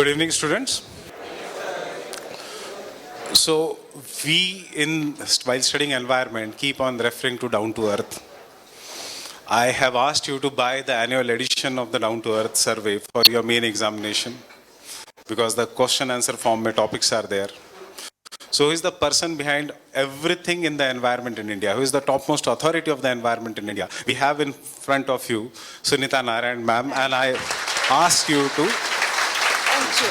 Good evening, students. So, while studying environment, keep on referring to Down to Earth. I have asked you to buy the annual edition of the Down to Earth survey for your main examination because the question answer form mein topics are there. So, who is the person behind everything in the environment in India? Who is the topmost authority of the environment in India? We have in front of you Sunita Narayan ma'am, and I ask you to. Thank you.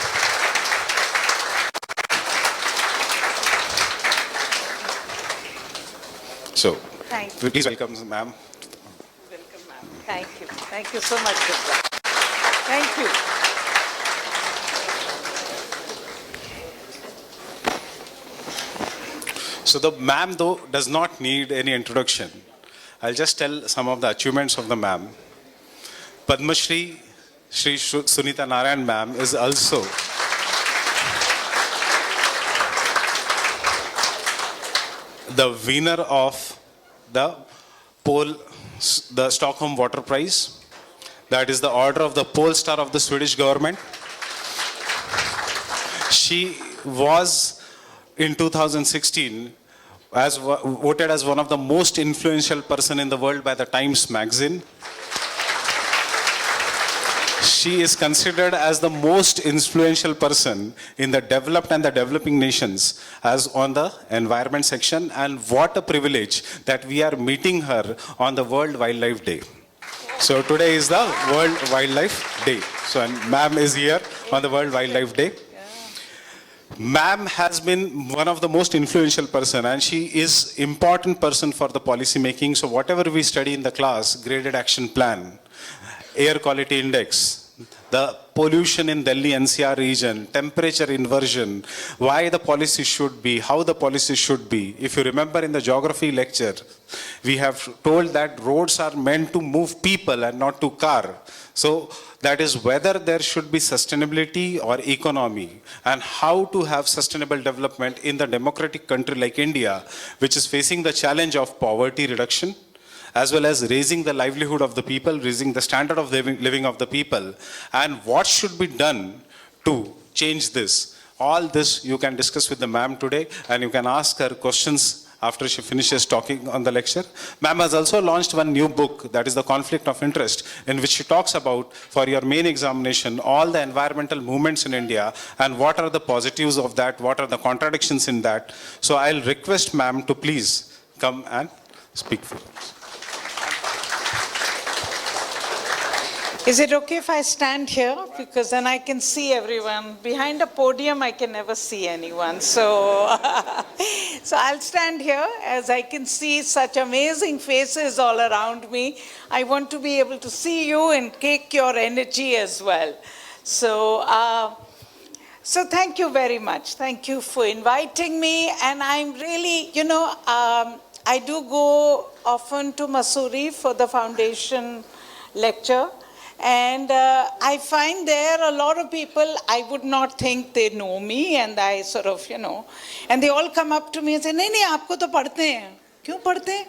So, Thank you. please welcome ma'am. Welcome, ma'am. Thank you. Thank you so much, Gupta. Thank you. So the ma'am though does not need any introduction. I'll just tell some of the achievements of the ma'am. Padma Shri Sunita Narayan ma'am is also the winner of the Stockholm Water Prize. That is the order of the Pole Star of the Swedish government. She was in 2016 voted as one of the most influential person in the world by the Times magazine. She is considered as the most influential person in the developed and the developing nations as on the environment section, and what a privilege that we are meeting her on the World Wildlife Day. So today is the World Wildlife Day. So and ma'am is here on the World Wildlife Day. Ma'am has been one of the most influential person, and she is important person for the policy making. So whatever we study in the class, graded action plan, air quality index, the pollution in Delhi NCR region, temperature inversion, why the policy should be, how the policy should be. If you remember in the geography lecture, we have told that roads are meant to move people and not to car. So that is whether there should be sustainability or economy, and how to have sustainable development in the democratic country like India, which is facing the challenge of poverty reduction, as well as raising the livelihood of the people, raising the standard of living of the people, and what should be done to change this. All this you can discuss with the ma'am today, and you can ask her questions after she finishes talking on the lecture. Ma'am has also launched one new book, that is The Conflict of Interest, in which she talks about, for your main examination, all the environmental movements in India and what are the positives of that, what are the contradictions in that. So I'll request ma'am to please come and speak for us. Is it okay if I stand here? Because then I can see everyone. Behind a podium, I can never see anyone. So, so I'll stand here as I can see such amazing faces all around me. I want to be able to see you and take your energy as well. So, so thank you very much. Thank you for inviting me. And I'm really, I do go often to Mussoorie for the foundation lecture. And I find there a lot of people, I would not think they know me, and I sort of, and they all come up to me and say, नहीं नहीं आपको तो पढ़ते हैं, क्यों पढ़ते हैं?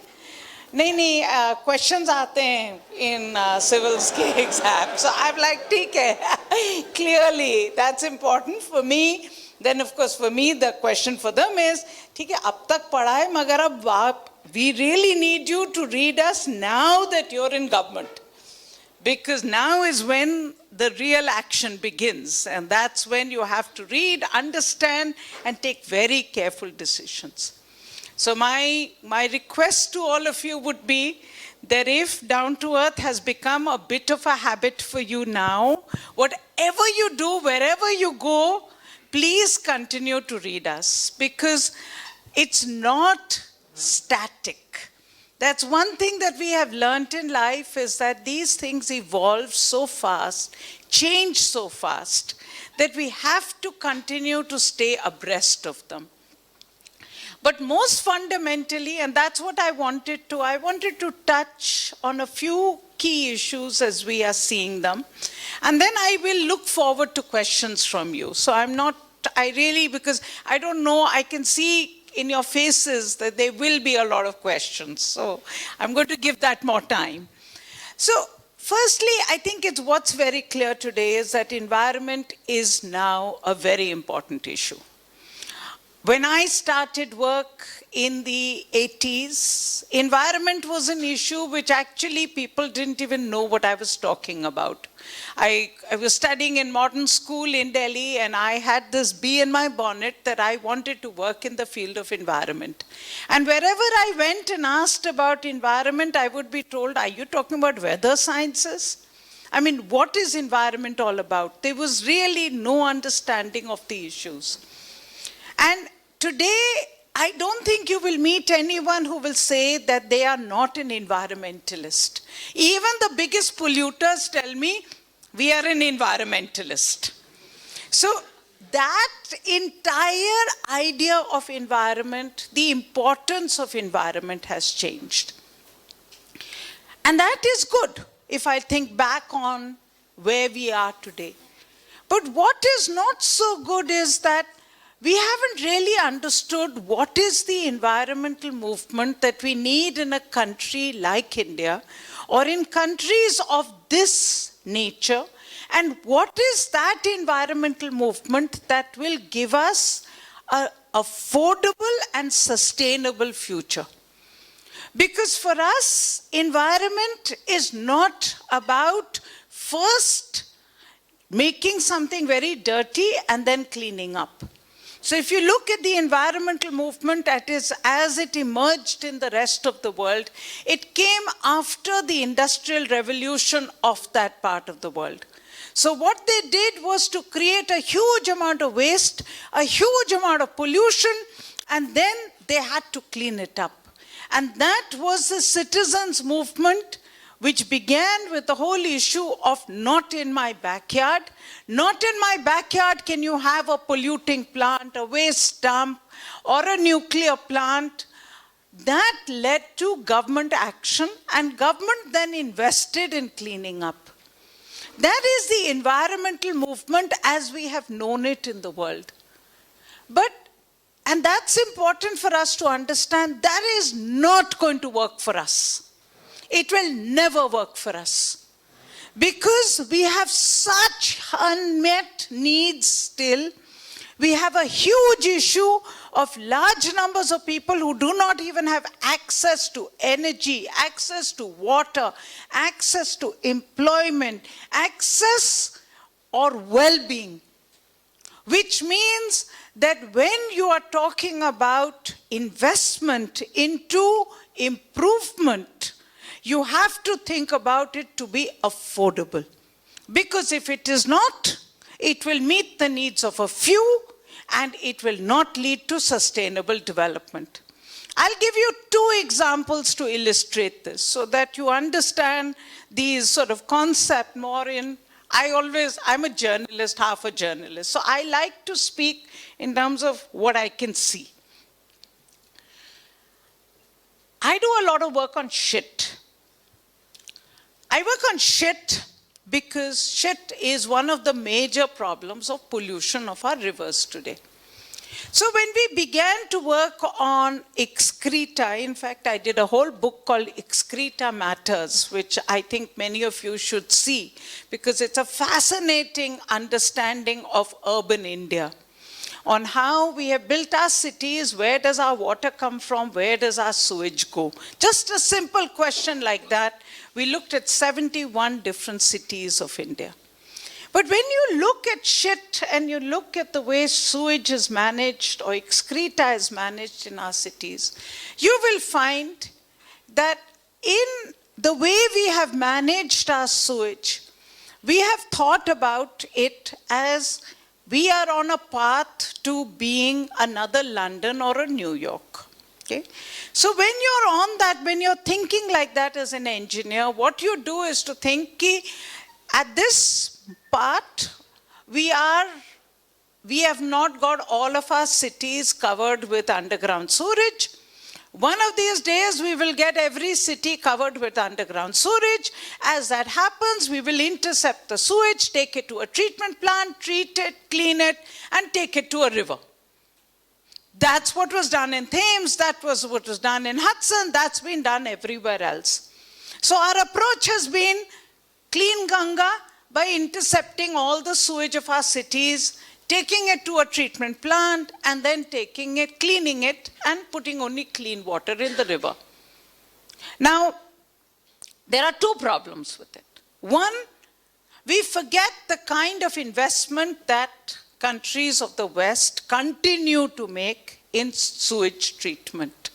नहीं questions आते हैं in civils के exam. So I'm like, ठीक है, clearly that's important for me. Then of course for me the question for them is, ठीक है अब तक पढ़ा है मगर अब we really need you to read us now that you're in government. Because now is when the real action begins, and that's when you have to read, understand, and take very careful decisions. So my request to all of you would be that if Down to Earth has become a bit of a habit for you now, whatever you do, wherever you go, please continue to read us, because it's not static. That's one thing that we have learned in life, is that these things evolve so fast, change so fast, that we have to continue to stay abreast of them. But most fundamentally, and that's what I wanted to touch on a few key issues as we are seeing them. And then I will look forward to questions from you. So because I don't know, I can see in your faces that there will be a lot of questions. So I'm going to give that more time. So Firstly, I think it's what's very clear today is that environment is now a very important issue. When I started work in the 80s, environment was an issue which actually people didn't even know what I was talking about. I was studying in modern school in Delhi, and I had this bee in my bonnet that I wanted to work in the field of environment. And wherever I went and asked about environment, I would be told, are you talking about weather sciences? I mean, what is environment all about? There was really no understanding of the issues. And today, I don't think you will meet anyone who will say that they are not an environmentalist. Even the biggest polluters tell me, we are an environmentalist. So that entire idea of environment, the importance of environment has changed. And that is good if I think back on where we are today. But what is not so good is that we haven't really understood what is the environmental movement that we need in a country like India or in countries of this nature, and what is that environmental movement that will give us an affordable and sustainable future. Because for us, environment is not about first making something very dirty and then cleaning up. So if you look at the environmental movement as it emerged in the rest of the world, it came after the industrial revolution of that part of the world. So what they did was to create a huge amount of waste, a huge amount of pollution, and then they had to clean it up. And that was the citizens' movement, which began with the whole issue of not in my backyard. Not in my backyard can you have a polluting plant, a waste dump, or a nuclear plant. That led to government action, and government then invested in cleaning up. That is the environmental movement as we have known it in the world. And that's important for us to understand, that is not going to work for us. It will never work for us. Because we have such unmet needs still. We have a huge issue of large numbers of people who do not even have access to energy, access to water, access to employment, access or well-being. Which means that when you are talking about investment into improvement, you have to think about it to be affordable. Because if it is not, it will meet the needs of a few and it will not lead to sustainable development. I'll give you 2 examples to illustrate this so that you understand these sort of concept more in, I'm a journalist, half a journalist, so I like to speak in terms of what I can see. I do a lot of work on shit. I work on shit because shit is one of the major problems of pollution of our rivers today. So when we began to work on excreta, in fact, I did a whole book called Excreta Matters, which I think many of you should see, because it's a fascinating understanding of urban India, on how we have built our cities, where does our water come from, where does our sewage go? Just a simple question like that. We looked at 71 different cities of India. But when you look at shit and you look at the way sewage is managed or excreta is managed in our cities, you will find that in the way we have managed our sewage, we have thought about it as we are on a path to being another London or a New York. Okay? So when you're on that, when you're thinking like that as an engineer, what you do is to think, at this part, we have not got all of our cities covered with underground sewerage. One of these days, we will get every city covered with underground sewerage. As that happens, we will intercept the sewage, take it to a treatment plant, treat it, clean it, and take it to a river. That's what was done in Thames, that was what was done in Hudson, that's been done everywhere else. So our approach has been, clean Ganga by intercepting all the sewage of our cities, taking it to a treatment plant, and then taking it, cleaning it, and putting only clean water in the river. Now, there are two problems with it. One, we forget the kind of investment that countries of the West continue to make in sewage treatment.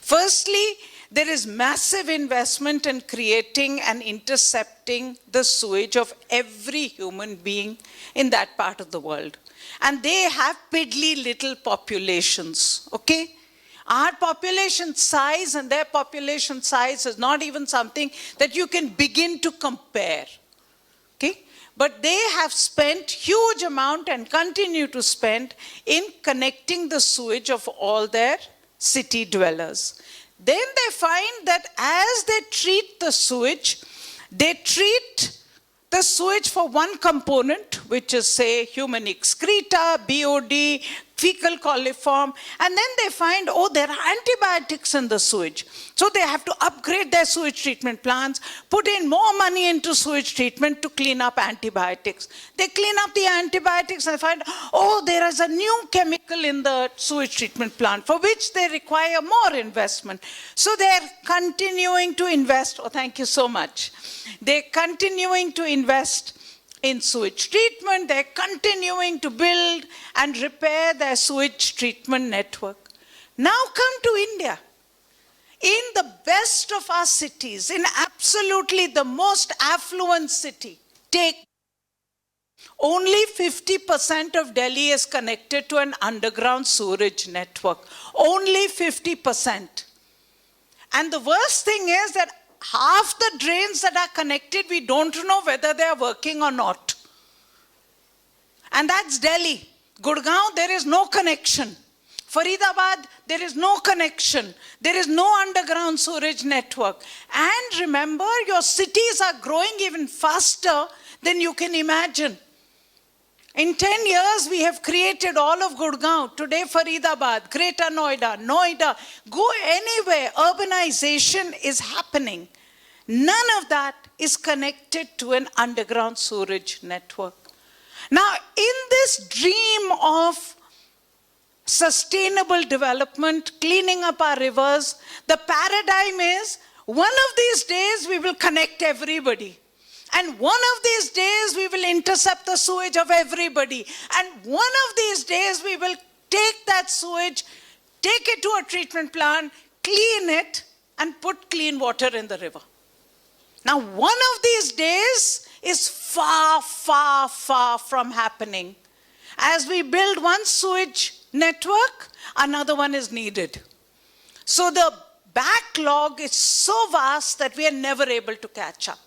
Firstly, there is massive investment in creating and intercepting the sewage of every human being in that part of the world. And they have piddly little populations, okay? Our population size and their population size is not even something that you can begin to compare, okay? But they have spent huge amount and continue to spend in connecting the sewage of all their city dwellers. Then they find that as they treat the sewage, they treat the sewage for one component, which is, say, human excreta, BOD, fecal coliform, and then they find, oh, there are antibiotics in the sewage. So they have to upgrade their sewage treatment plants, put in more money into sewage treatment to clean up antibiotics. They clean up the antibiotics and find, oh, there is a new chemical in the sewage treatment plant for which they require more investment. So they're continuing to invest. Oh, thank you so much. They're continuing to invest in sewage treatment. They're continuing to build and repair their sewage treatment network. Now come to India. In the best of our cities, in absolutely the most affluent city, take only 50% of Delhi is connected to an underground sewerage network. Only 50%. And the worst thing is that half the drains that are connected, we don't know whether they are working or not. And that's Delhi. Gurgaon, there is no connection. Faridabad, there is no connection. There is no underground sewerage network. And remember, your cities are growing even faster than you can imagine. In 10 years, we have created all of Gurgaon. Today, Faridabad, Greater Noida, go anywhere, urbanization is happening. None of that is connected to an underground sewerage network. Now, in this dream of sustainable development, cleaning up our rivers, the paradigm is, one of these days we will connect everybody. And one of these days we will intercept the sewage of everybody. And one of these days we will take that sewage, take it to a treatment plant, clean it, and put clean water in the river. Now, one of these days is far, far, far from happening. As we build one sewage network, another one is needed. So the backlog is so vast that we are never able to catch up.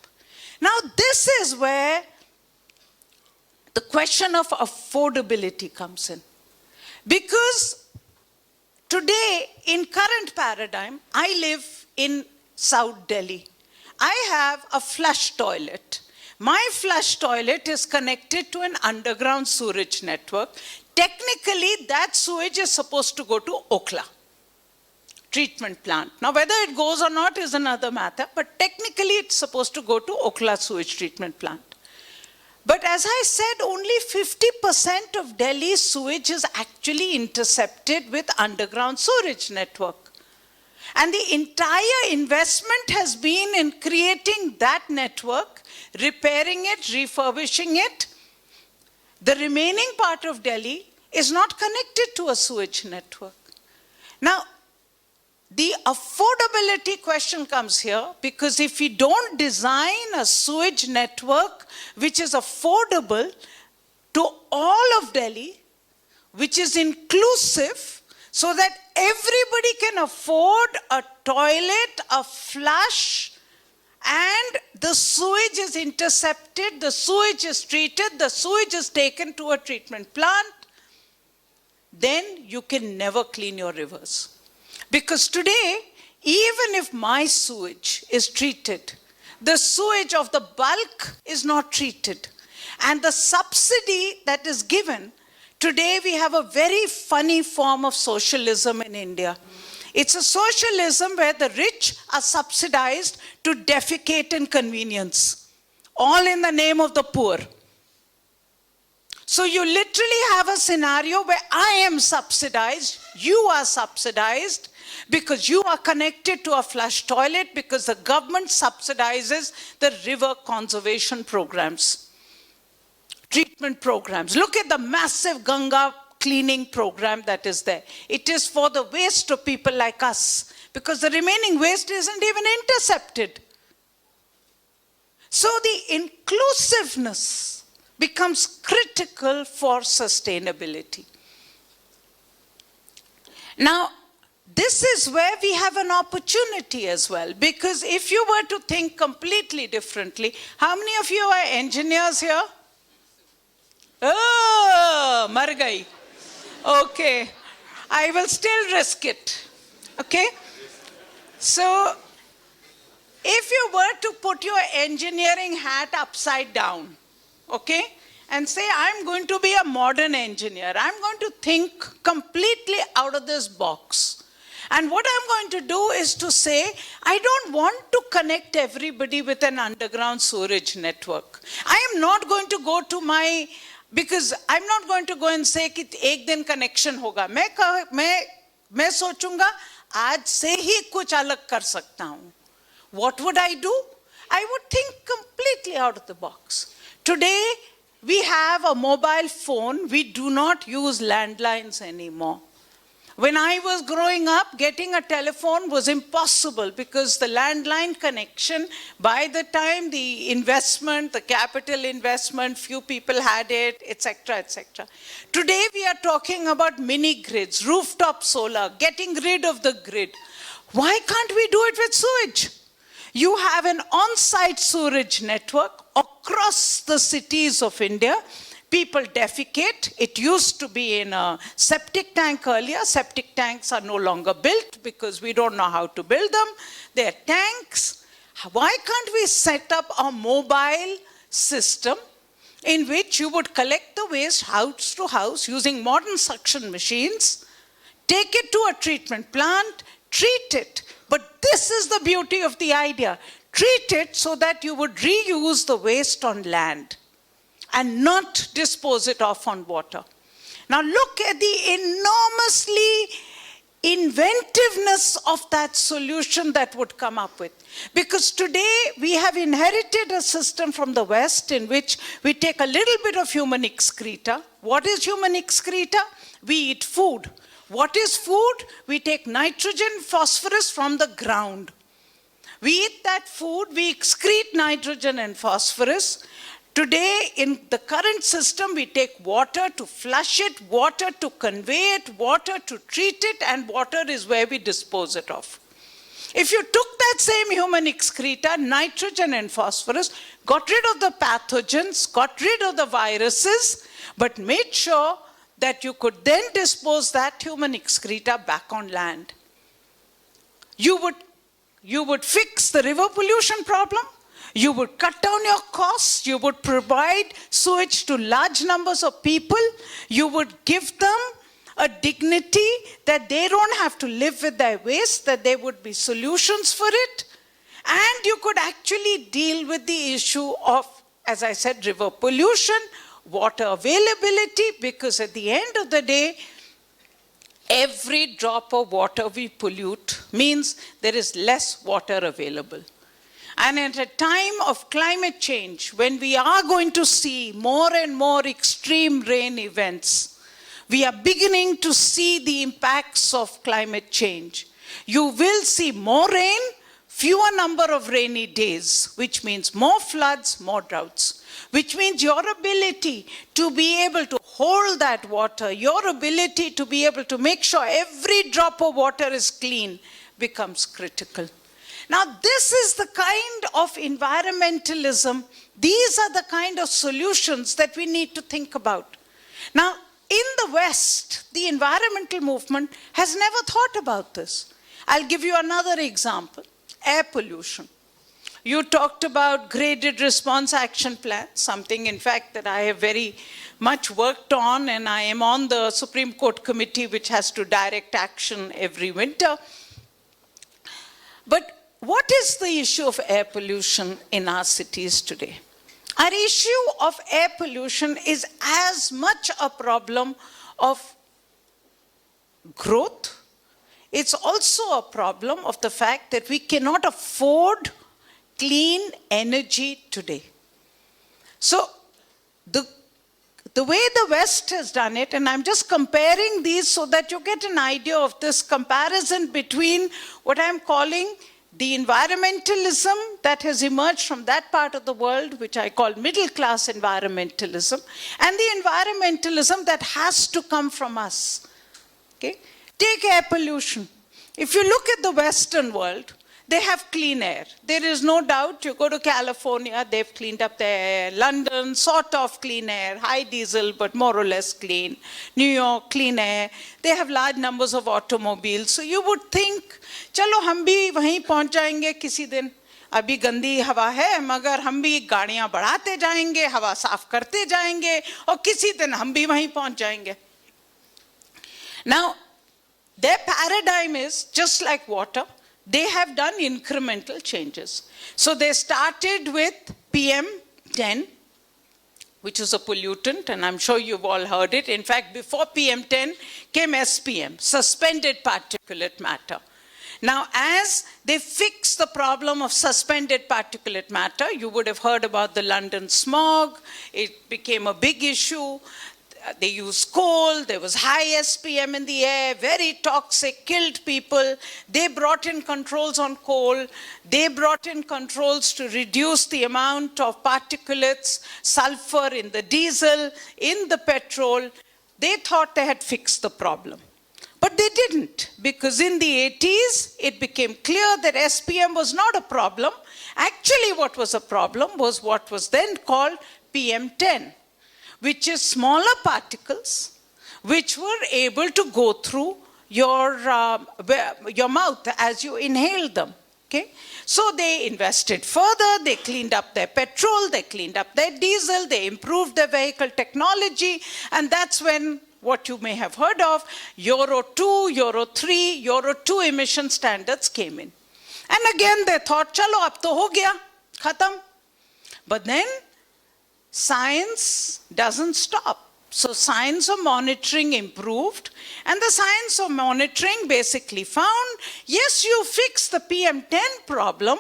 Now, this is where the question of affordability comes in. Because today, in current paradigm, I live in South Delhi. I have a flush toilet. My flush toilet is connected to an underground sewage network. Technically, that sewage is supposed to go to Okhla treatment plant. Now, whether it goes or not is another matter, but technically it's supposed to go to Okhla sewage treatment plant. But as I said, only 50% of Delhi's sewage is actually intercepted with underground sewage network. And the entire investment has been in creating that network, repairing it, refurbishing it. The remaining part of Delhi is not connected to a sewage network. Now, the affordability question comes here, because if we don't design a sewage network which is affordable to all of Delhi, which is inclusive, so that everybody can afford a toilet, a flush, and the sewage is intercepted, the sewage is treated, the sewage is taken to a treatment plant, then you can never clean your rivers. Because today, even if my sewage is treated, the sewage of the bulk is not treated. And the subsidy that is given, today we have a very funny form of socialism in India. It's a socialism where the rich are subsidized to defecate in convenience. all in the name of the poor. So you literally have a scenario where I am subsidized, you are subsidized, because you are connected to a flush toilet, because the government subsidizes the river conservation programs, treatment programs. Look at the massive Ganga cleaning program that is there. It is for the waste of people like us, because the remaining waste isn't even intercepted. So the inclusiveness becomes critical for sustainability. Now, this is where we have an opportunity as well, because if you were to think completely differently, how many of you are engineers here? Oh, mar gayi. Okay, I will still risk it. Okay? So, if you were to put your engineering hat upside down, okay, and say, I'm going to be a modern engineer, I'm going to think completely out of this box. And what I'm going to do is to say, I don't want to connect everybody with an underground sewerage network. I am not going to go to my, because I'm not going to go and say कि एक दिन connection होगा. मैं सोचूंगा आज से ही कुछ अलग कर सकता हूँ. What would I do? I would think completely out of the box. Today, we have a mobile phone. We do not use landlines anymore. When I was growing up, getting a telephone was impossible because the landline connection, by the time the investment, the capital investment, few people had it, etc., etc. Today, we are talking about mini grids, rooftop solar, getting rid of the grid. Why can't we do it with sewage? You have an on-site sewerage network across the cities of India. People defecate. It used to be in a septic tank earlier. Septic tanks are no longer built because we don't know how to build them. They're tanks. Why can't we set up a mobile system in which you would collect the waste house to house using modern suction machines, take it to a treatment plant, treat it. But this is the beauty of the idea. Treat it so that you would reuse the waste on land and not dispose it off on water. Now look at the enormously inventiveness of that solution that would come up with. Because today we have inherited a system from the West in which we take a little bit of human excreta. What is human excreta? We eat food. What is food? We take nitrogen, phosphorus from the ground. We eat that food, we excrete nitrogen and phosphorus. Today, in the current system, we take water to flush it, water to convey it, water to treat it, and water is where we dispose it of. If you took that same human excreta, nitrogen and phosphorus, got rid of the pathogens, got rid of the viruses, but made sure that you could then dispose that human excreta back on land. You would fix the river pollution problem. You would cut down your costs. You would provide sewage to large numbers of people. You would give them a dignity that they don't have to live with their waste, that there would be solutions for it. And you could actually deal with the issue of, as I said, river pollution, water availability, because at the end of the day, every drop of water we pollute means there is less water available. And at a time of climate change, when we are going to see more and more extreme rain events, we are beginning to see the impacts of climate change. You will see more rain, fewer number of rainy days, which means more floods, more droughts, which means your ability to be able to hold that water, your ability to be able to make sure every drop of water is clean becomes critical. Now, this is the kind of environmentalism, these are the kind of solutions that we need to think about. Now, in the West, the environmental movement has never thought about this. I'll give you another example, air pollution. You talked about graded response action plan, something in fact that I have very much worked on, and I am on the Supreme Court committee which has to direct action every winter. But what is the issue of air pollution in our cities today? Our issue of air pollution is as much a problem of growth. It's also a problem of the fact that we cannot afford clean energy today. So the way the West has done it, and I'm just comparing these so that you get an idea of this comparison between what I'm calling the environmentalism that has emerged from that part of the world, which I call middle class environmentalism, and the environmentalism that has to come from us. Okay? Take air pollution. If you look at the Western world, they have clean air. There is no doubt. You go to California, they've cleaned up their air. London, sort of clean air, high diesel, but more or less clean. New York, clean air. They have large numbers of automobiles. So you would think, चलो हम भी वहीं पहुंच जाएंगे किसी दिन. अभी गंदी हवा है, मगर हम भी गाड़ियां बढ़ाते जाएंगे, हवा साफ करते जाएंगे, और किसी दिन हम भी वहीं पहुंच जाएंगे. Now, their paradigm is just like water. They have done incremental changes. So they started with PM10, which is a pollutant, and I'm sure you've all heard it. In fact, before PM10 came SPM, suspended particulate matter. Now, as they fix the problem of suspended particulate matter, you would have heard about the London smog. It became a big issue. They used coal, there was high SPM in the air, very toxic, killed people. They brought in controls on coal. They brought in controls to reduce the amount of particulates, sulfur in the diesel, in the petrol. They thought they had fixed the problem. But they didn't, because in the 80s, it became clear that SPM was not a problem. Actually, what was a problem was what was then called PM10. Which is smaller particles which were able to go through your mouth as you inhale them. Okay? So they invested further, they cleaned up their petrol, they cleaned up their diesel, they improved their vehicle technology, and that's when what you may have heard of, Euro 2, Euro 3, Euro 2 emission standards came in. And again they thought, chalo, ab to ho gaya, khatam. But then science doesn't stop. So science of monitoring improved, and the science of monitoring basically found, yes, you fixed the PM10 problem,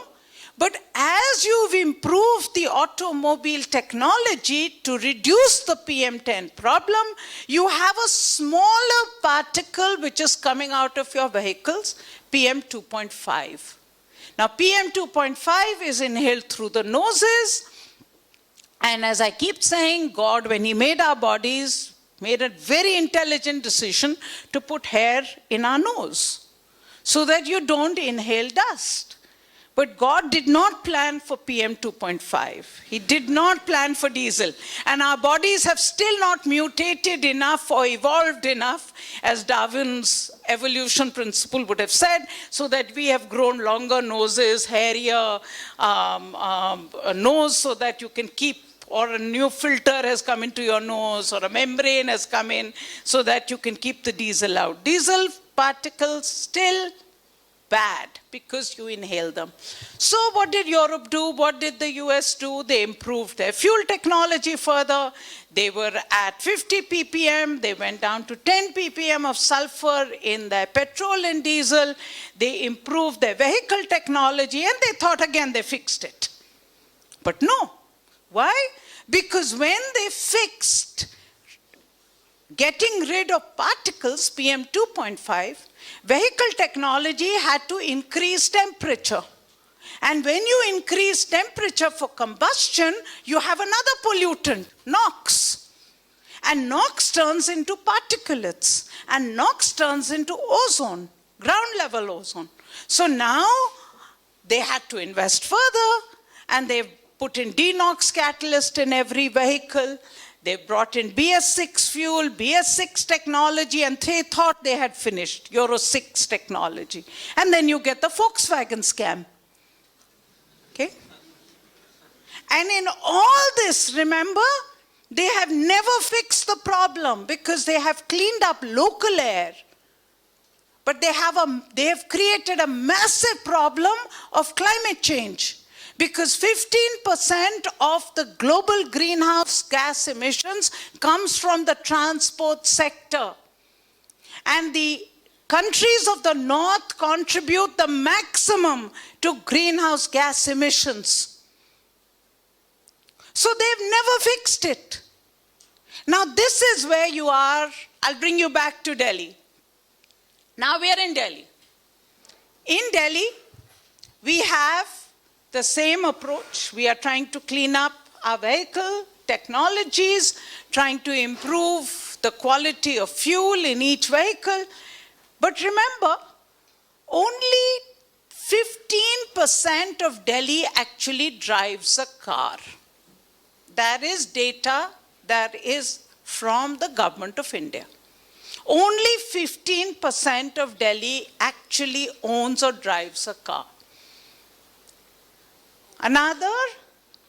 but as you've improved the automobile technology to reduce the PM10 problem, you have a smaller particle which is coming out of your vehicles, PM2.5. Now PM2.5 is inhaled through the noses. And as I keep saying, God, when He made our bodies, made a very intelligent decision to put hair in our nose so that you don't inhale dust. But God did not plan for PM2.5. He did not plan for diesel. And our bodies have still not mutated enough or evolved enough, as Darwin's evolution principle would have said, so that we have grown longer noses, hairier nose, so that you can keep, or a new filter has come into your nose, or a membrane has come in, so that you can keep the diesel out. Diesel particles still bad because you inhale them. So what did Europe do? What did the US do? They improved their fuel technology further. They were at 50 ppm. They went down to 10 ppm of sulfur in their petrol and diesel. They improved their vehicle technology, and they thought again they fixed it. But no. Why? Because when they fixed getting rid of particles, PM2.5, vehicle technology had to increase temperature. And when you increase temperature for combustion, you have another pollutant, NOx. And NOx turns into particulates. And NOx turns into ozone, ground level ozone. So now they had to invest further, and they've put in DeNOx catalyst in every vehicle. They brought in BS6 fuel, BS6 technology, and they thought they had finished Euro 6 technology. And then you get the Volkswagen scam. Okay? And in all this, remember, they have never fixed the problem because they have cleaned up local air. But they have created a massive problem of climate change. because 15% of the global greenhouse gas emissions comes from the transport sector. And the countries of the north contribute the maximum to greenhouse gas emissions. So they've never fixed it. Now this is where you are. I'll bring you back to Delhi. Now we are in Delhi. In Delhi, we have the same approach. We are trying to clean up our vehicle technologies, trying to improve the quality of fuel in each vehicle. But remember, only 15% of Delhi actually drives a car. That is data that is from the government of India. Only 15% of Delhi actually owns or drives a car. Another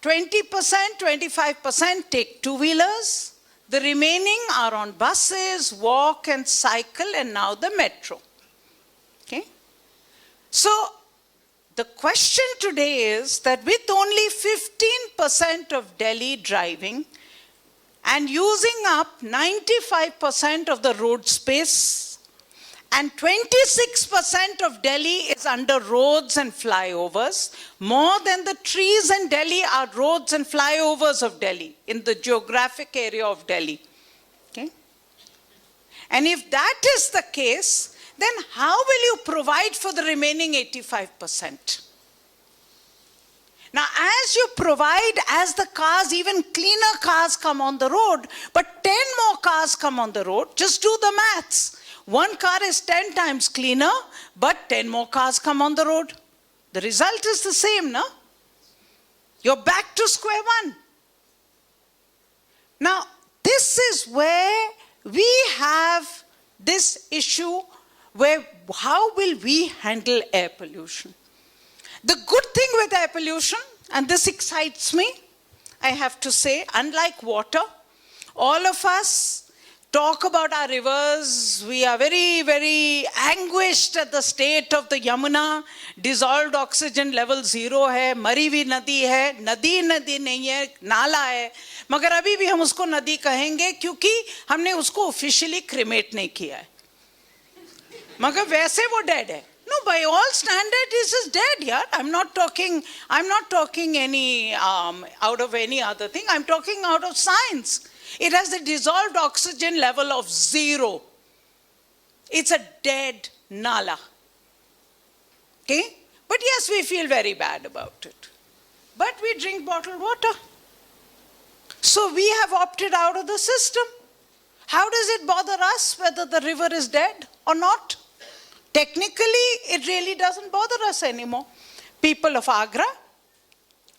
20%, 25% take two-wheelers. The remaining are on buses, walk and cycle, and now the metro. Okay? So the question today is that with only 15% of Delhi driving and using up 95% of the road space, and 26% of Delhi is under roads and flyovers. More than the trees in Delhi are roads and flyovers of Delhi, in the geographic area of Delhi. Okay? And if that is the case, then how will you provide for the remaining 85%? Now, as you provide, as the cars, even cleaner cars come on the road, but 10 more cars come on the road, just do the maths. One car is 10 times cleaner, but 10 more cars come on the road. The result is the same, no? You're back to square one. Now, this is where we have this issue where how will we handle air pollution? The good thing with air pollution, and this excites me, I have to say, unlike water, all of us talk about our rivers. We are very, very anguished at the state of the Yamuna. Dissolved oxygen level 0 है, मरी हुई नदी है, नदी नदी नहीं है, नाला है, मगर अभी भी हम उसको नदी कहेंगे क्योंकि हमने उसको officially cremate नहीं किया है, मगर वैसे वो dead है. No, by all standards, this is dead, yeah. I'm not talking any out of any other thing. I'm talking out of science. It has a dissolved oxygen level of 0. It's a dead nala. Okay? But yes, we feel very bad about it. But we drink bottled water. So we have opted out of the system. How does it bother us whether the river is dead or not? Technically, it really doesn't bother us anymore. People of Agra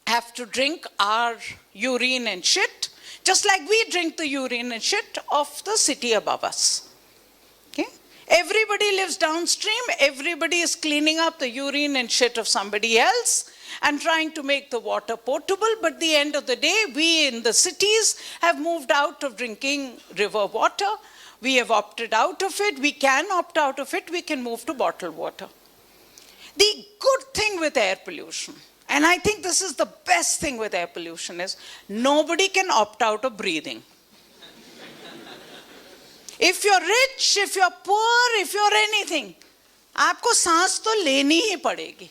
have to drink our urine and shit, just like we drink the urine and shit of the city above us. Okay? Everybody lives downstream. Everybody is cleaning up the urine and shit of somebody else and trying to make the water potable. But at the end of the day, we in the cities have moved out of drinking river water. We have opted out of it. We can opt out of it. We can move to bottled water. The good thing with air pollution, and I think this is the best thing with air pollution, is nobody can opt out of breathing. If you're rich, if you're poor, if you're anything, आपको सांस तो लेनी ही पड़ेगी.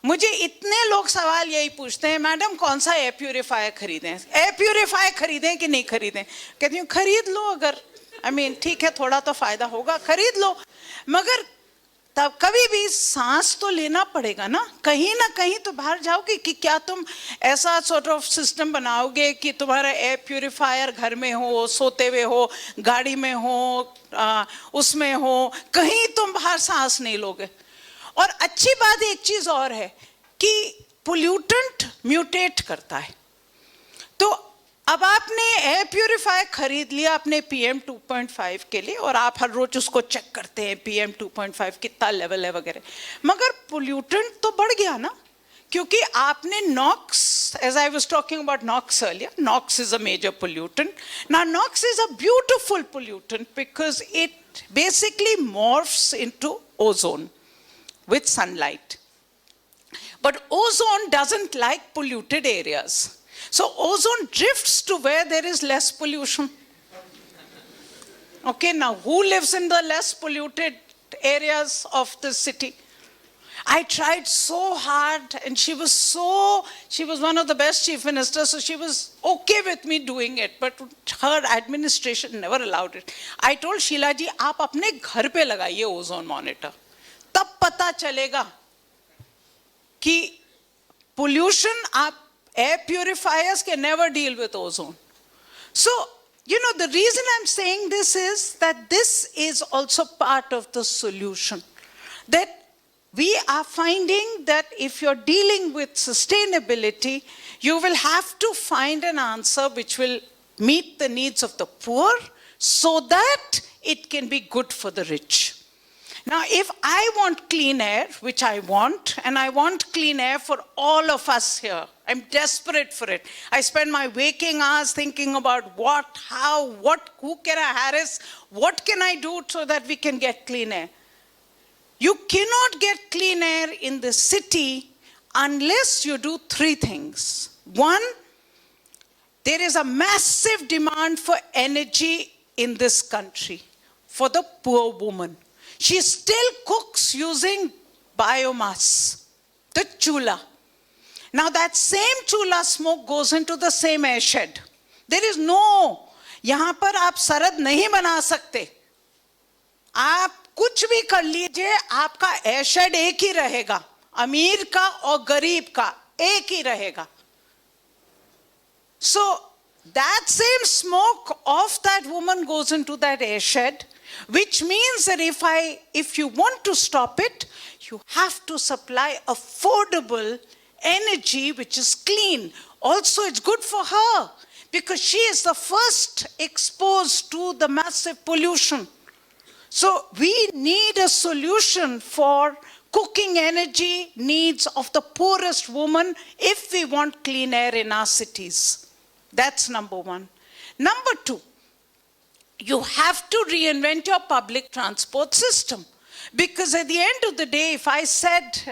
मुझे इतने लोग सवाल यही पूछते हैं, मैडम कौन सा एयर प्यूरिफायर खरीदें? एयर प्यूरिफायर खरीदें कि नहीं खरीदें? कहती हूँ खरीद लो, अगर ठीक है थोड़ा तो फायदा होगा, खरीद लो, मगर तब कभी भी सांस तो लेना पड़ेगा ना कहीं तो बाहर जाओगे कि क्या तुम ऐसा सॉर्ट ऑफ सिस्टम बनाओगे कि तुम्हारा एयर प्यूरिफायर घर में हो, सोते हुए हो, गाड़ी में हो, उसमें हो, कहीं तुम बाहर सांस नहीं लोगे. और अच्छी बात एक चीज और है कि पोल्यूटेंट म्यूटेट करता है. तो अब आपने एयर प्यूरिफायर खरीद लिया अपने PM 2.5 के लिए और आप हर रोज उसको चेक करते हैं PM 2.5 कितना लेवल है वगैरह, मगर पोल्यूटेंट तो बढ़ गया ना, क्योंकि आपने NOx, as I was talking about NOx earlier, NOx is a major pollutant. Now NOx is a beautiful pollutant because it basically morphs into ozone with sunlight. But ozone doesn't like polluted areas. So ozone drifts to where there is less pollution. Okay, now who lives in the less polluted areas of the city? I tried so hard, and she was one of the best chief ministers, so she was okay with me doing it, but her administration never allowed it. I told Sheila ji, आप अपने घर पे लगाइए ozone monitor. तब पता चलेगा कि pollution, air purifiers can never deal with ozone. So, the reason I'm saying this is that this is also part of the solution. That we are finding that if you're dealing with sustainability, you will have to find an answer which will meet the needs of the poor so that it can be good for the rich. Now, if I want clean air, which I want, and I want clean air for all of us here, I'm desperate for it. I spend my waking hours thinking about who can I harass, what can I do so that we can get clean air. You cannot get clean air in the city unless you do three things. One, there is a massive demand for energy in this country for the poor woman. She still cooks using biomass, the chula. Now that same chula smoke goes into the same air shed. There is no, यहाँ पर आप सरद नहीं बना सकते. आप कुछ भी कर लीजिए, आपका एयर शेड एक ही रहेगा, अमीर का और गरीब का एक ही रहेगा. So that same smoke of that woman goes into that air shed, which means that if you want to stop it, you have to supply affordable energy which is clean. Also, it's good for her because she is the first exposed to the massive pollution. So we need a solution for cooking energy needs of the poorest woman if we want clean air in our cities. That's number one. Number two, you have to reinvent your public transport system. Because at the end of the day, if I said,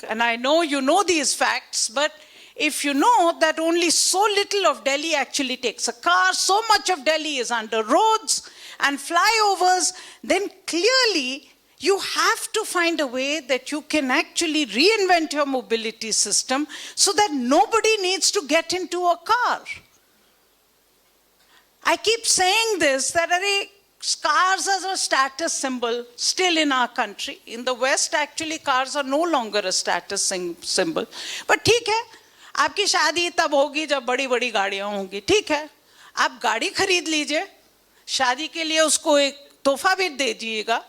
and I know you know these facts, but if you know that only so little of Delhi actually takes a car, so much of Delhi is under roads and flyovers, then clearly you have to find a way that you can actually reinvent your mobility system so that nobody needs to get into a car. I keep saying this, that cars as a status symbol still in our country. In the West, actually, cars are no longer a status symbol. But ठीक है, आपकी शादी तब होगी जब बड़ी-बड़ी गाड़ियां होंगी. ठीक है, आप गाड़ी खरीद लीजिए, शादी के लिए उसको एक तोहफा भी दे दीजिएगा.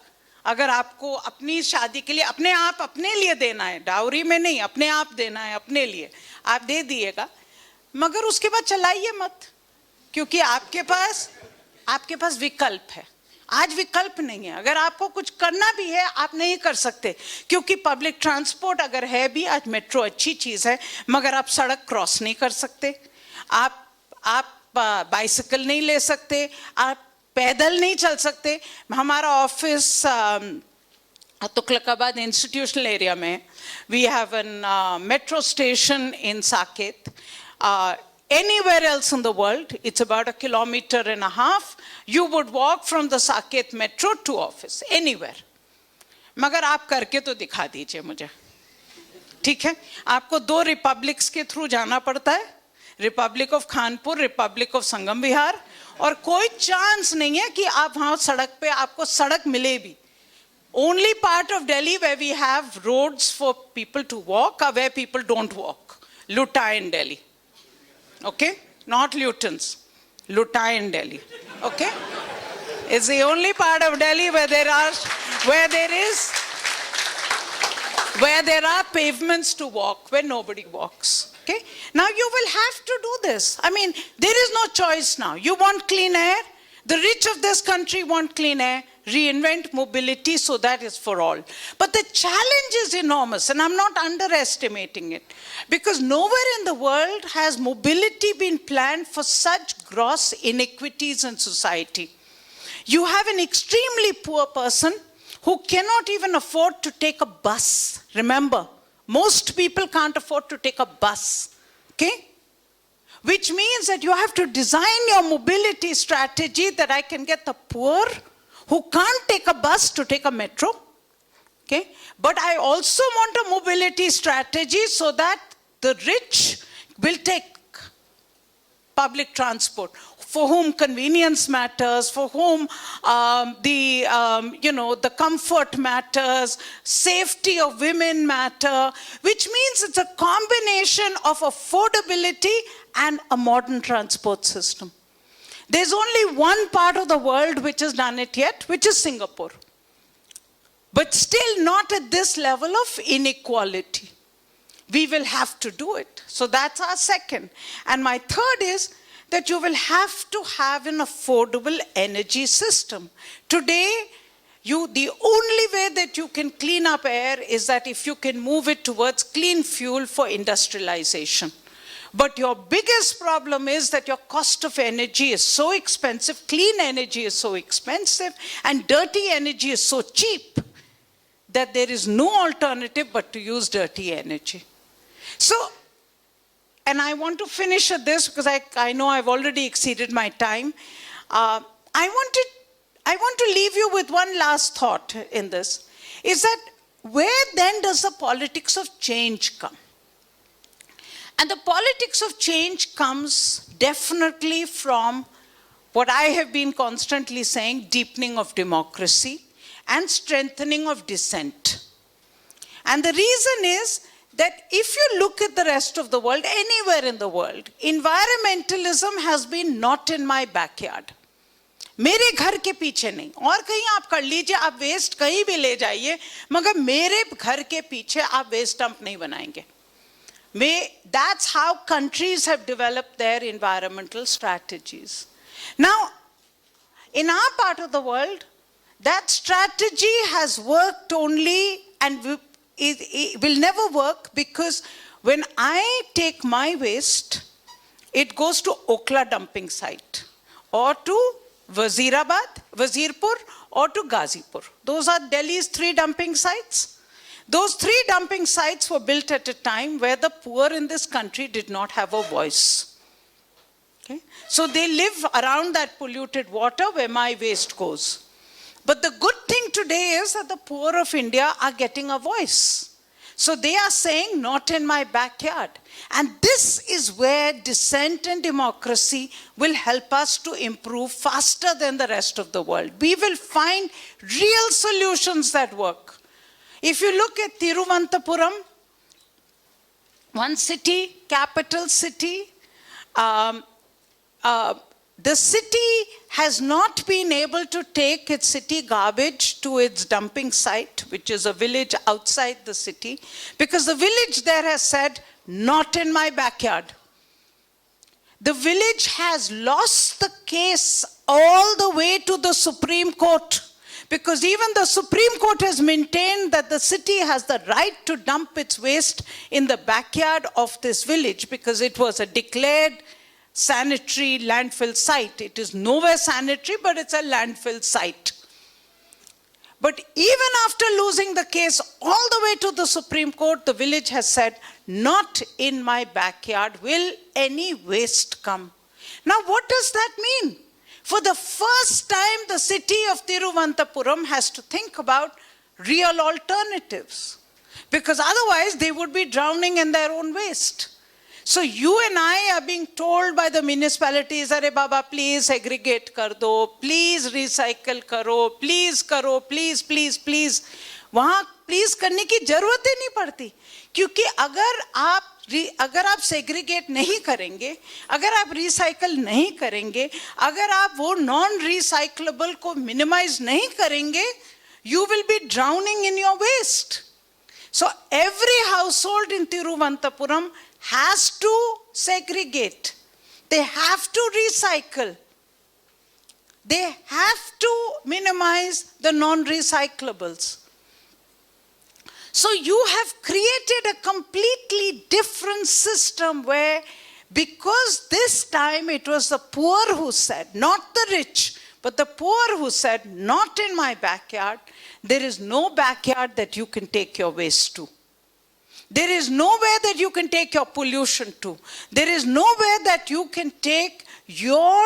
अगर आपको अपनी शादी के लिए अपने लिए देना है, डाउरी में नहीं, अपने आप देना है, अपने लिए, आप दे दिएगा. मगर उसके बाद चलाइए मत, क्योंकि आपके पास विकल्प है. आज विकल्प नहीं है. अगर आपको कुछ करना भी है, आप नहीं कर सकते, क्योंकि पब्लिक ट्रांसपोर्ट अगर है भी, आज मेट्रो अच्छी चीज है, मगर आप सड़क क्रॉस नहीं कर सकते, आप बाइसिकल नहीं ले सकते, आप पैदल नहीं चल सकते. हमारा ऑफिस तुगलकाबाद इंस्टीट्यूशनल एरिया में, we have an metro station in Saket. Anywhere else in the world, it's about 1.5 kilometers. You would walk from the Saket metro to office, anywhere. मगर आप करके तो दिखा दीजिए मुझे. ठीक है, आपको 2 रिपब्लिक्स के थ्रू जाना पड़ता है, republic of Khanpur, republic of Sangam Vihar, और कोई चांस नहीं है कि आप वहां सड़क पे आपको सड़क मिले भी. Only part of Delhi where we have roads for people to walk are where people don't walk. Lutai in Delhi. Okay? Not Lutons. Lutai in Delhi. Okay? It's the only part of Delhi where there are pavements to walk, where nobody walks. Okay? Now you will have to do this. I mean, there is no choice now. You want clean air? The rich of this country want clean air. Reinvent mobility so that is for all. But the challenge is enormous, and I'm not underestimating it, because nowhere in the world has mobility been planned for such gross inequities in society. You have an extremely poor person who cannot even afford to take a bus. Remember, Most people can't afford to take a bus, okay? Which means that you have to design your mobility strategy that I can get the poor who can't take a bus to take a metro, okay? But I also want a mobility strategy so that the rich will take public transport, for whom convenience matters, for whom the comfort matters, safety of women matter, which means it's a combination of affordability and a modern transport system. There's only one part of the world which has done it yet, which is Singapore. But still not at this level of inequality. We will have to do it. So that's our second. And my third is that you will have to have an affordable energy system. Today, the only way that you can clean up air is that if you can move it towards clean fuel for industrialization. But your biggest problem is that your cost of energy is so expensive, clean energy is so expensive, and dirty energy is so cheap that there is no alternative but to use dirty energy. So, and I want to finish at this because I know I've already exceeded my time. I want to leave you with one last thought in this, is that where then does the politics of change come? And the politics of change comes definitely from what I have been constantly saying, deepening of democracy and strengthening of dissent. And the reason is that if you look at the rest of the world, anywhere in the world, environmentalism has been not in my backyard. मेरे घर के पीछे नहीं, और कहीं आप कर लीजिए, आप वेस्ट कहीं भी ले जाइए, मगर मेरे घर के पीछे आप वेस्ट डंप नहीं बनाएंगे. That's how countries have developed their environmental strategies. Now, in our part of the world, that strategy has worked only and it will never work because when I take my waste, it goes to Okla dumping site or to Wazirabad, Wazirpur or to Ghazipur. Those are Delhi's 3 dumping sites. Those 3 dumping sites were built at a time where the poor in this country did not have a voice. Okay? So they live around that polluted water where my waste goes. But the good thing today is that the poor of India are getting a voice. So they are saying, not in my backyard. And this is where dissent and democracy will help us to improve faster than the rest of the world. We will find real solutions that work. If you look at Thiruvananthapuram, one city, capital city, the city has not been able to take its city garbage to its dumping site, which is a village outside the city, because the village there has said, not in my backyard. The village has lost the case all the way to the Supreme Court, because even the Supreme Court has maintained that the city has the right to dump its waste in the backyard of this village, because it was a declared sanitary landfill site. It is nowhere sanitary, but it's a landfill site. But even after losing the case all the way to the Supreme Court, the village has said, not in my backyard will any waste come. Now, what does that mean? For the first time, the city of Thiruvananthapuram has to think about real alternatives, because otherwise they would be drowning in their own waste. So you and I are being told by the municipalities, "Arey Baba, please segregate kar do, please recycle karo, please, please." वहाँ please करने की जरूरत ही नहीं पड़ती, क्योंकि अगर आप segregate नहीं करेंगे, अगर आप recycle नहीं करेंगे, अगर आप वो non-recyclable को minimize नहीं करेंगे, you will be drowning in your waste. So every household in Thiruvananthapuram has to segregate. They have to recycle. They have to minimize the non-recyclables. So you have created a completely different system where, because this time it was the poor who said, not the rich, but the poor who said, not in my backyard, there is no backyard that you can take your waste to. There is nowhere that you can take your pollution to. There is nowhere that you can take your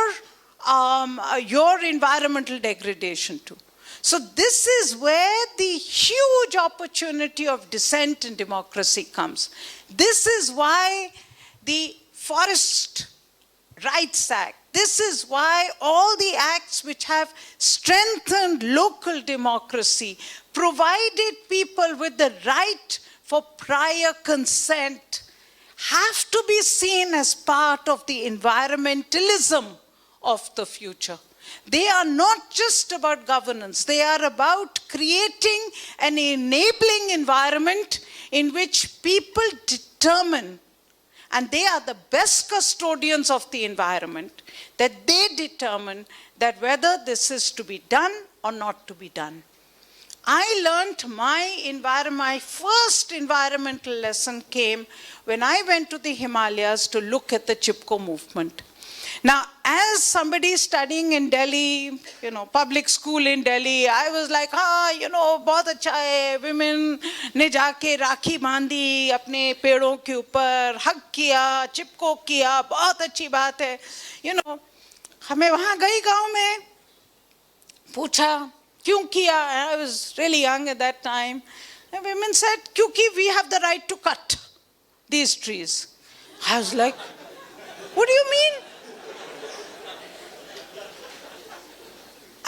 environmental degradation to. So this is where the huge opportunity of dissent in democracy comes. This is why the Forest Rights Act, this is why all the acts which have strengthened local democracy, provided people with the right for prior consent, have to be seen as part of the environmentalism of the future. They are not just about governance. They are about creating an enabling environment in which people determine, and they are the best custodians of the environment, that they determine that whether this is to be done or not to be done. I learned my first environmental lesson came when I went to the Himalayas to look at the Chipko movement. Now, as somebody studying in Delhi, public school in Delhi, I was like, बहुत अच्छा है, women ने जाके राखी बांधी अपने पेड़ों के ऊपर, हक किया, चिपको किया, बहुत अच्छी बात है. हमें वहाँ गई गांव में, पूछा, क्यों किया? I was really young at that time. And women said, क्योंकि we have the right to cut these trees. I was like, what do you mean?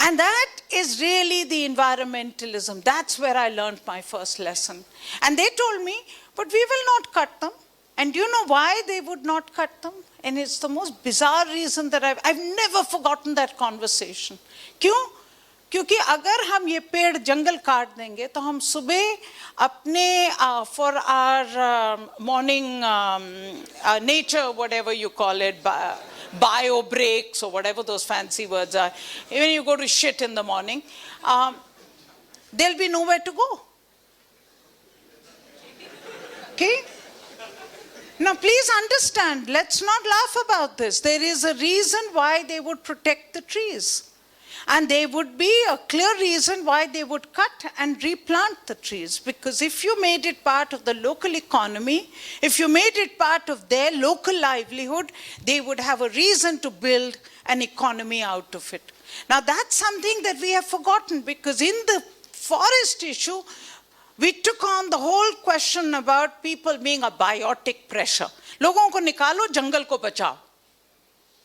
And that is really the environmentalism. That's where I learned my first lesson. And they told me, but we will not cut them. And do you know why they would not cut them? And it's the most bizarre reason that I've never forgotten that conversation. क्यों? क्योंकि अगर हम ये पेड़ जंगल काट देंगे तो हम सुबह अपने for our morning nature, whatever you call it, bio breaks or whatever those fancy words are, when you go to shit in the morning, there'll be nowhere to go. Okay? Now please understand, let's not laugh about this. There is a reason why they would protect the trees. And there would be a clear reason why they would cut and replant the trees. Because if you made it part of the local economy, if you made it part of their local livelihood, they would have a reason to build an economy out of it. Now that's something that we have forgotten, because in the forest issue, we took on the whole question about people being a biotic pressure. Logon ko nikalo, jungle ko bachao.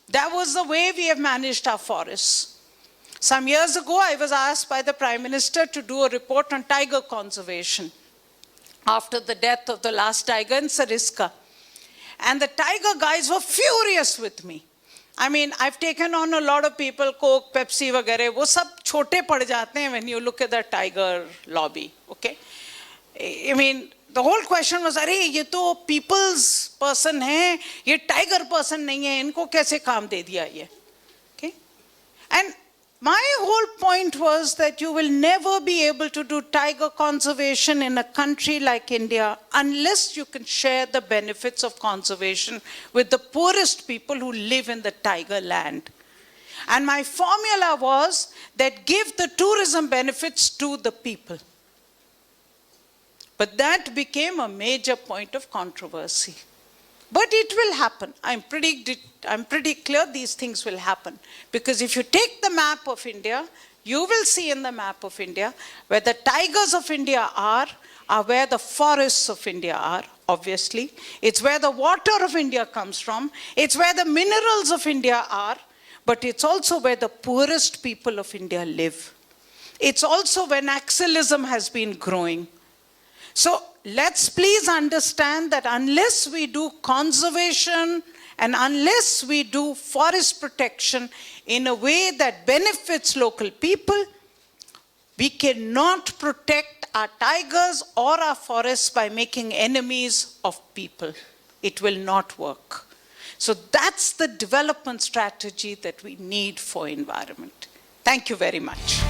That was the way we have managed our forests. Some years ago, I was asked by the Prime Minister to do a report on tiger conservation after the death of the last tiger in Sariska. And the tiger guys were furious with me. I mean, I've taken on a lot of people, Coke, Pepsi, वगैरह, वो सब छोटे पड़ जाते हैं when you look at the tiger lobby, okay? I mean, the whole question was, अरे ये तो people's person है, ये tiger person नहीं है, इनको कैसे काम दे दिया ये? Okay? And my whole point was that you will never be able to do tiger conservation in a country like India unless you can share the benefits of conservation with the poorest people who live in the tiger land. And my formula was that give the tourism benefits to the people. But that became a major point of controversy. But it will happen. I'm pretty clear these things will happen. Because if you take the map of India, you will see in the map of India where the tigers of India are where the forests of India are, obviously. It's where the water of India comes from. It's where the minerals of India are. But it's also where the poorest people of India live. It's also where naxalism has been growing. So let's please understand that unless we do conservation and unless we do forest protection in a way that benefits local people, we cannot protect our tigers or our forests by making enemies of people. It will not work. So that's the development strategy that we need for environment. Thank you very much.